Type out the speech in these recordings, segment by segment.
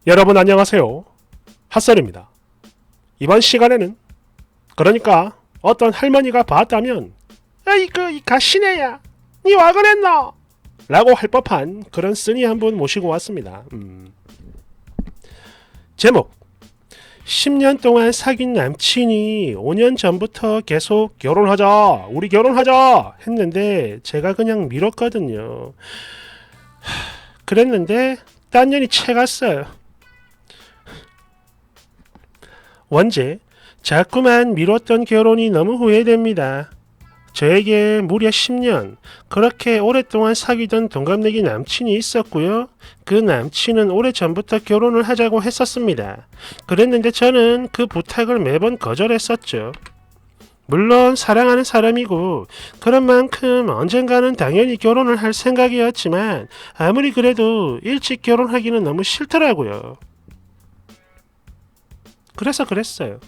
여러분 안녕하세요. 핫설입니다. 이번 시간에는 그러니까 어떤 할머니가 봤다면 아이고 이 가시네야 니 와 그랬노? 라고 할 법한 그런 쓰니 한 분 모시고 왔습니다. 제목 10년 동안 사귄 남친이 5년 전부터 계속 결혼하자 우리 결혼하자 했는데 제가 그냥 미뤘거든요. 그랬는데 딴 년이 채갔어요. 원제, 자꾸만 미뤘던 결혼이 너무 후회됩니다. 저에게 무려 10년, 그렇게 오랫동안 사귀던 동갑내기 남친이 있었고요. 그 남친은 오래전부터 결혼을 하자고 했었습니다. 그랬는데 저는 그 부탁을 매번 거절했었죠. 물론 사랑하는 사람이고 그런 만큼 언젠가는 당연히 결혼을 할 생각이었지만 아무리 그래도 일찍 결혼하기는 너무 싫더라고요. 그래서 그랬어요.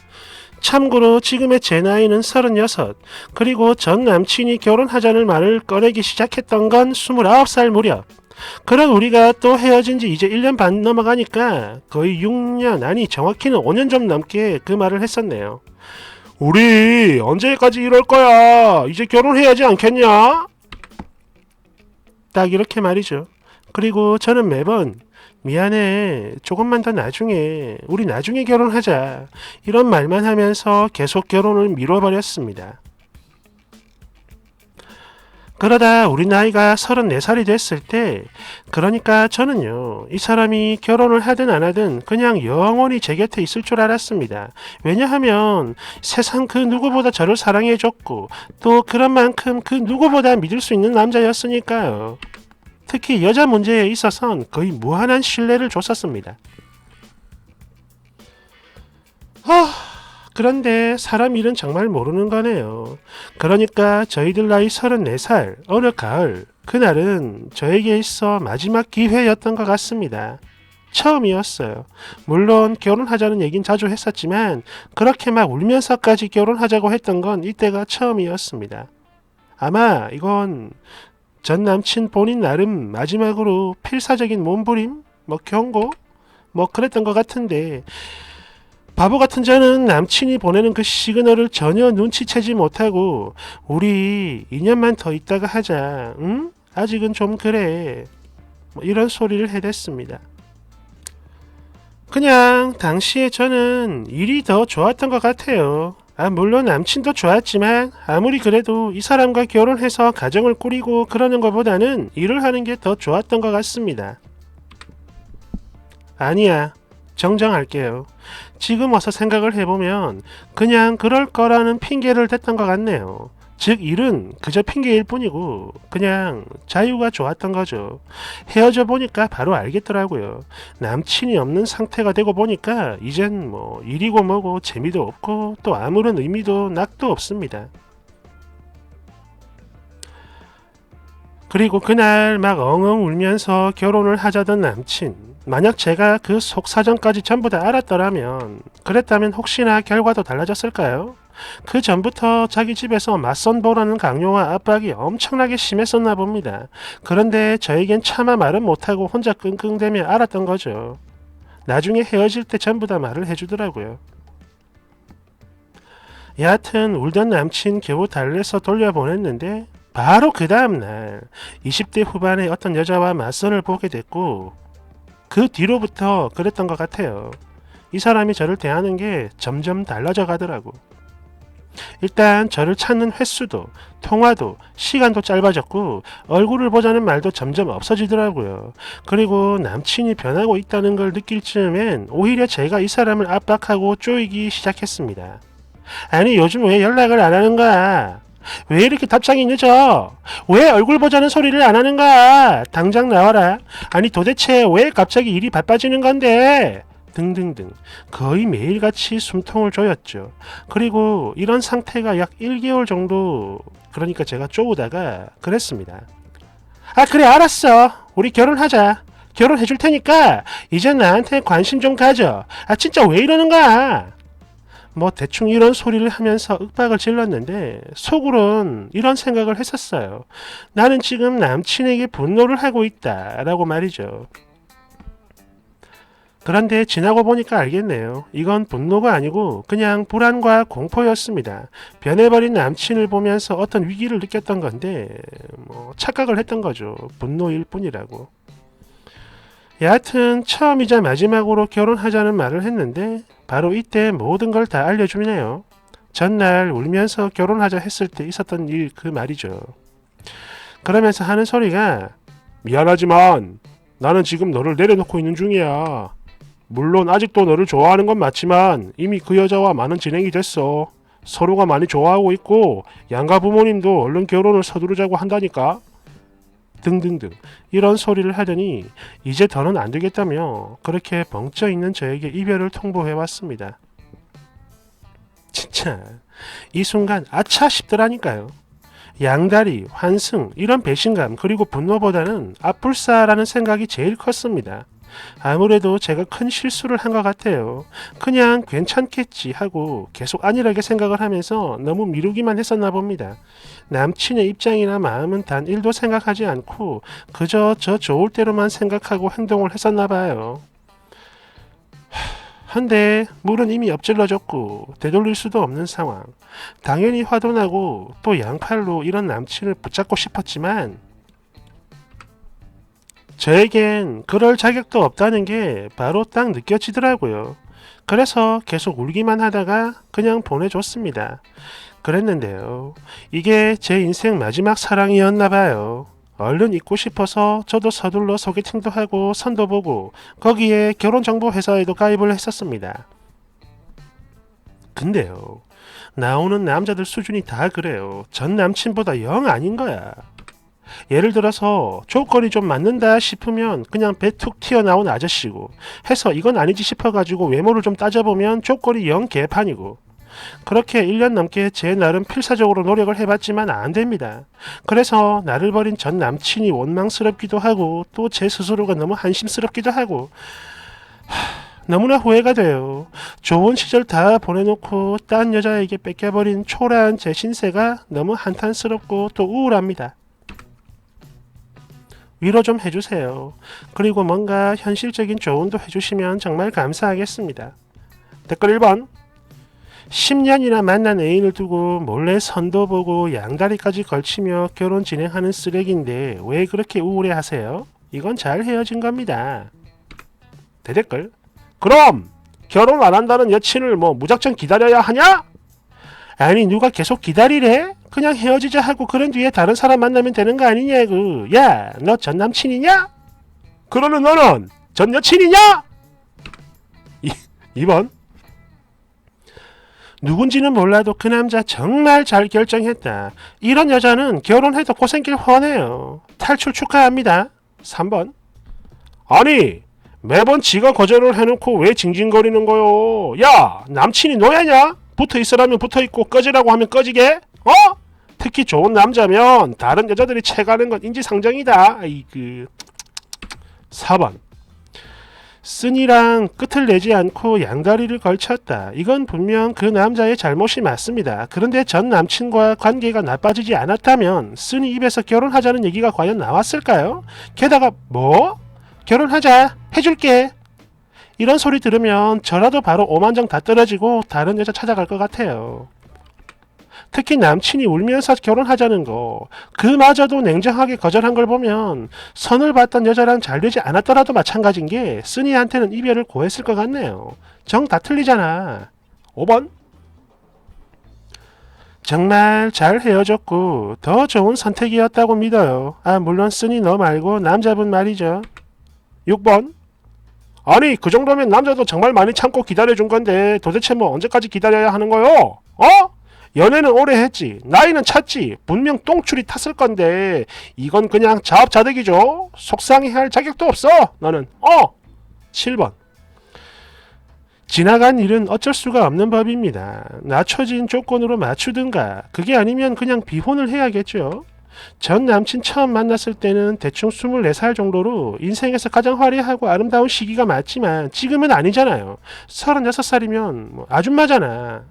참고로 지금의 제 나이는 36, 그리고 전 남친이 결혼하자는 말을 꺼내기 시작했던 건 29살 무렵. 그런 우리가 또 헤어진 지 이제 1년 반 넘어가니까 거의 6년, 아니 정확히는 5년 좀 넘게 그 말을 했었네요. 우리 언제까지 이럴 거야? 이제 결혼해야지 않겠냐? 딱 이렇게 말이죠. 그리고 저는 매번 미안해. 조금만 더 나중에. 우리 나중에 결혼하자. 이런 말만 하면서 계속 결혼을 미뤄버렸습니다. 그러다 우리 나이가 34살이 됐을 때, 그러니까 저는요, 이 사람이 결혼을 하든 안 하든 그냥 영원히 제 곁에 있을 줄 알았습니다. 왜냐하면 세상 그 누구보다 저를 사랑해줬고, 또 그런 만큼 그 누구보다 믿을 수 있는 남자였으니까요. 특히 여자 문제에 있어선 거의 무한한 신뢰를 줬었습니다. 그런데 사람 일은 정말 모르는 거네요. 그러니까 저희들 나이 34살 어느 가을, 그날은 저에게 있어 마지막 기회였던 것 같습니다. 처음이었어요. 물론 결혼하자는 얘긴 자주 했었지만 그렇게 막 울면서까지 결혼하자고 했던 건 이때가 처음이었습니다. 아마 이건 전 남친 본인 나름 마지막으로 필사적인 몸부림? 경고? 그랬던 것 같은데 바보 같은 저는 남친이 보내는 그 시그널을 전혀 눈치채지 못하고 우리 2년만 더 있다가 하자. 응? 아직은 좀 그래. 이런 소리를 해댔습니다. 그냥 당시에 저는 일이 더 좋았던 것 같아요. 물론 남친도 좋았지만 아무리 그래도 이 사람과 결혼해서 가정을 꾸리고 그러는 것보다는 일을 하는 게 더 좋았던 것 같습니다. 아니야. 정정할게요. 지금 와서 생각을 해보면 그냥 그럴 거라는 핑계를 댔던 것 같네요. 즉 일은 그저 핑계일 뿐이고 그냥 자유가 좋았던 거죠. 헤어져 보니까 바로 알겠더라고요. 남친이 없는 상태가 되고 보니까 이젠 일이고 뭐고 재미도 없고 또 아무런 의미도 낙도 없습니다. 그리고 그날 막 엉엉 울면서 결혼을 하자던 남친. 만약 제가 그 속사정까지 전부 다 알았더라면, 그랬다면 혹시나 결과도 달라졌을까요? 그 전부터 자기 집에서 맞선 보라는 강요와 압박이 엄청나게 심했었나 봅니다. 그런데 저에겐 차마 말은 못하고 혼자 끙끙대며 알았던 거죠. 나중에 헤어질 때 전부 다 말을 해주더라고요. 여하튼 울던 남친 겨우 달래서 돌려보냈는데 바로 그 다음날 20대 후반의 어떤 여자와 맞선을 보게 됐고 그 뒤로부터 그랬던 것 같아요. 이 사람이 저를 대하는 게 점점 달라져 가더라고. 일단 저를 찾는 횟수도 통화도 시간도 짧아졌고 얼굴을 보자는 말도 점점 없어지더라고요. 그리고 남친이 변하고 있다는 걸 느낄 즈음엔 오히려 제가 이 사람을 압박하고 쪼이기 시작했습니다. 아니 요즘 왜 연락을 안 하는 거야? 왜 이렇게 답장이 늦어? 왜 얼굴 보자는 소리를 안 하는 거야? 당장 나와라. 아니 도대체 왜 갑자기 일이 바빠지는 건데? 등등등 거의 매일같이 숨통을 조였죠. 그리고 이런 상태가 약 1개월 정도 그러니까 제가 쪼우다가 그랬습니다. 그래 알았어. 우리 결혼하자. 결혼해줄 테니까 이제 나한테 관심 좀 가져. 진짜 왜 이러는 거야? 대충 이런 소리를 하면서 윽박을 질렀는데 속으론 이런 생각을 했었어요. 나는 지금 남친에게 분노를 하고 있다 라고 말이죠. 그런데 지나고 보니까 알겠네요. 이건 분노가 아니고 그냥 불안과 공포였습니다. 변해버린 남친을 보면서 어떤 위기를 느꼈던 건데 착각을 했던 거죠. 분노일 뿐이라고. 여하튼 처음이자 마지막으로 결혼하자는 말을 했는데 바로 이때 모든 걸 다 알려주네요. 전날 울면서 결혼하자 했을 때 있었던 일 그 말이죠. 그러면서 하는 소리가 미안하지만 나는 지금 너를 내려놓고 있는 중이야. 물론 아직도 너를 좋아하는 건 맞지만 이미 그 여자와 많은 진행이 됐어. 서로가 많이 좋아하고 있고 양가 부모님도 얼른 결혼을 서두르자고 한다니까. 등등등 이런 소리를 하더니 이제 더는 안 되겠다며 그렇게 벙쪄 있는 저에게 이별을 통보해왔습니다. 진짜 이 순간 아차 싶더라니까요. 양다리, 환승 이런 배신감 그리고 분노보다는 아뿔싸라는 생각이 제일 컸습니다. 아무래도 제가 큰 실수를 한 것 같아요. 그냥 괜찮겠지 하고 계속 안일하게 생각을 하면서 너무 미루기만 했었나 봅니다. 남친의 입장이나 마음은 단 1도 생각하지 않고 그저 저 좋을 대로만 생각하고 행동을 했었나 봐요. 한데 물은 이미 엎질러졌고 되돌릴 수도 없는 상황. 당연히 화도 나고 또 양팔로 이런 남친을 붙잡고 싶었지만 저에겐 그럴 자격도 없다는 게 바로 딱 느껴지더라고요. 그래서 계속 울기만 하다가 그냥 보내줬습니다. 그랬는데요. 이게 제 인생 마지막 사랑이었나 봐요. 얼른 잊고 싶어서 저도 서둘러 소개팅도 하고 선도 보고 거기에 결혼정보회사에도 가입을 했었습니다. 근데요. 나오는 남자들 수준이 다 그래요. 전 남친보다 영 아닌 거야. 예를 들어서 조건이 좀 맞는다 싶으면 그냥 배 툭 튀어나온 아저씨고 해서 이건 아니지 싶어가지고 외모를 좀 따져보면 조건이 영 개판이고 그렇게 1년 넘게 제 나름 필사적으로 노력을 해봤지만 안 됩니다. 그래서 나를 버린 전 남친이 원망스럽기도 하고 또 제 스스로가 너무 한심스럽기도 하고 너무나 후회가 돼요. 좋은 시절 다 보내놓고 딴 여자에게 뺏겨버린 초라한 제 신세가 너무 한탄스럽고 또 우울합니다. 위로 좀 해주세요. 그리고 뭔가 현실적인 조언도 해주시면 정말 감사하겠습니다. 댓글 1번 10년이나 만난 애인을 두고 몰래 선도 보고 양다리까지 걸치며 결혼 진행하는 쓰레기인데 왜 그렇게 우울해 하세요? 이건 잘 헤어진 겁니다. 대댓글 그럼 결혼 안 한다는 여친을 무작정 기다려야 하냐? 아니 누가 계속 기다리래? 그냥 헤어지자 하고 그런 뒤에 다른 사람 만나면 되는 거 아니냐고. 야, 너 전 남친이냐? 그러면 너는 전 여친이냐? 2번 누군지는 몰라도 그 남자 정말 잘 결정했다. 이런 여자는 결혼해도 고생길 훤해요. 탈출 축하합니다. 3번 아니 매번 지가 거절을 해놓고 왜 징징거리는 거요? 야 남친이 너야냐? 붙어있으라면 붙어있고 꺼지라고 하면 꺼지게? 어? 특히 좋은 남자면 다른 여자들이 채가는 건 인지상정이다. 4번 쓴이랑 끝을 내지 않고 양다리를 걸쳤다. 이건 분명 그 남자의 잘못이 맞습니다. 그런데 전 남친과 관계가 나빠지지 않았다면 쓴이 입에서 결혼하자는 얘기가 과연 나왔을까요? 게다가 뭐? 결혼하자. 해줄게. 이런 소리 들으면 저라도 바로 오만정 다 떨어지고 다른 여자 찾아갈 것 같아요. 특히 남친이 울면서 결혼하자는 거 그마저도 냉정하게 거절한 걸 보면 선을 봤던 여자랑 잘 되지 않았더라도 마찬가지인 게 쓰니한테는 이별을 고했을 것 같네요. 정 다 틀리잖아. 5번 정말 잘 헤어졌고 더 좋은 선택이었다고 믿어요. 물론 쓰니 너 말고 남자분 말이죠. 6번 아니 그 정도면 남자도 정말 많이 참고 기다려준 건데 도대체 언제까지 기다려야 하는 거요? 연애는 오래 했지. 나이는 찼지. 분명 똥줄이 탔을 건데 이건 그냥 자업자득이죠. 속상해할 자격도 없어. 너는 7번 지나간 일은 어쩔 수가 없는 법입니다. 낮춰진 조건으로 맞추든가 그게 아니면 그냥 비혼을 해야겠죠. 전 남친 처음 만났을 때는 대충 24살 정도로 인생에서 가장 화려하고 아름다운 시기가 맞지만 지금은 아니잖아요. 36살이면 아줌마잖아.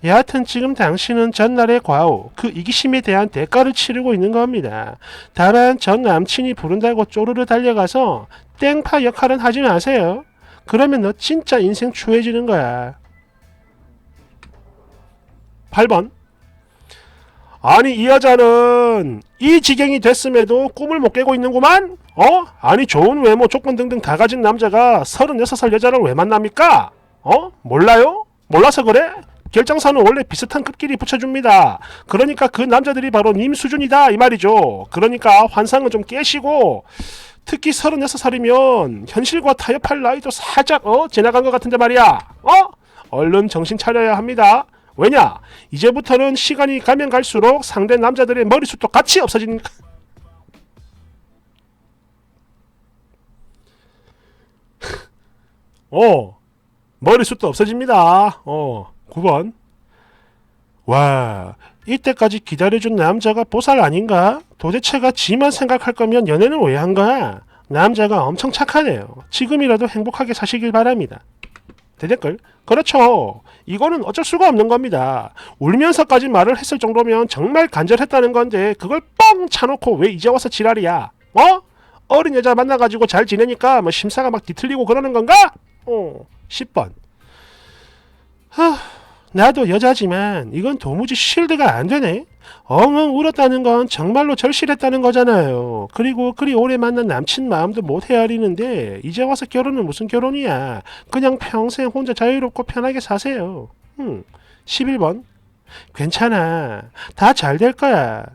여하튼 지금 당신은 전날의 과오, 그 이기심에 대한 대가를 치르고 있는 겁니다. 다만 전 남친이 부른다고 쪼르르 달려가서 땡파 역할은 하지 마세요. 그러면 너 진짜 인생 추해지는 거야. 8번. 아니 이 여자는 이 지경이 됐음에도 꿈을 못 깨고 있는구만? 아니 좋은 외모 조건 등등 다 가진 남자가 36살 여자를 왜 만납니까? 몰라요? 몰라서 그래? 결정사는 원래 비슷한 끝끼리 붙여줍니다. 그러니까 그 남자들이 바로 님 수준이다 이 말이죠. 그러니까 환상은 좀 깨시고, 특히 36살이면 현실과 타협할 나이도 살짝 지나간 것 같은데 말이야. 얼른 정신 차려야 합니다. 왜냐? 이제부터는 시간이 가면 갈수록 상대 남자들의 머리숱도 같이 없어지니까. 머리숱도 없어집니다. 9번. 와, 이때까지 기다려준 남자가 보살 아닌가? 도대체가 지만 생각할 거면 연애는 왜 한 거야? 남자가 엄청 착하네요. 지금이라도 행복하게 사시길 바랍니다. 대댓글. 그렇죠. 이거는 어쩔 수가 없는 겁니다. 울면서까지 말을 했을 정도면 정말 간절했다는 건데 그걸 뻥 차놓고 왜 이제 와서 지랄이야? 어린 여자 만나가지고 잘 지내니까 뭐 심사가 막 뒤틀리고 그러는 건가? 10번. 나도 여자지만 이건 도무지 쉴드가 안 되네. 엉엉 울었다는 건 정말로 절실했다는 거잖아요. 그리고 그리 오래 만난 남친 마음도 못 헤아리는데 이제 와서 결혼은 무슨 결혼이야. 그냥 평생 혼자 자유롭고 편하게 사세요. 11번. 괜찮아. 다 잘 될 거야.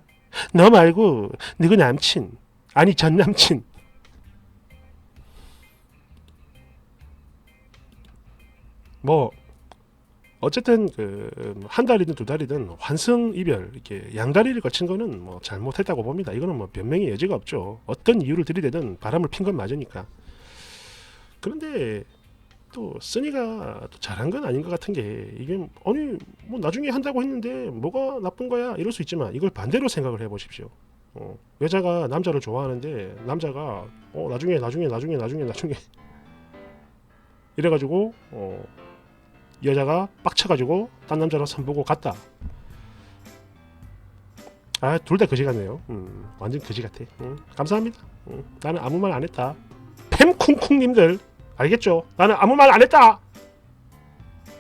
너 말고 누구 남친. 아니 전 남친. 뭐 어쨌든 한 달이든 두 달이든 환승 이별 이렇게 양다리를 거친 거는 뭐 잘못했다고 봅니다. 이거는 뭐 변명의 여지가 없죠. 어떤 이유를 들이대든 바람을 핀 건 맞으니까. 그런데 또 써니가 또 잘한 건 아닌 것 같은 게, 이게 아니 뭐 나중에 한다고 했는데 뭐가 나쁜 거야 이럴 수 있지만 이걸 반대로 생각을 해보십시오. 여자가 남자를 좋아하는데 남자가 나중에 이래가지고 여자가 빡쳐가지고 딴 남자랑 선보고 갔다. 둘 다 거지 같네요. 완전 거지 같아. 감사합니다. 나는 아무 말 안 했다. 팸쿵쿵님들 알겠죠? 나는 아무 말 안 했다.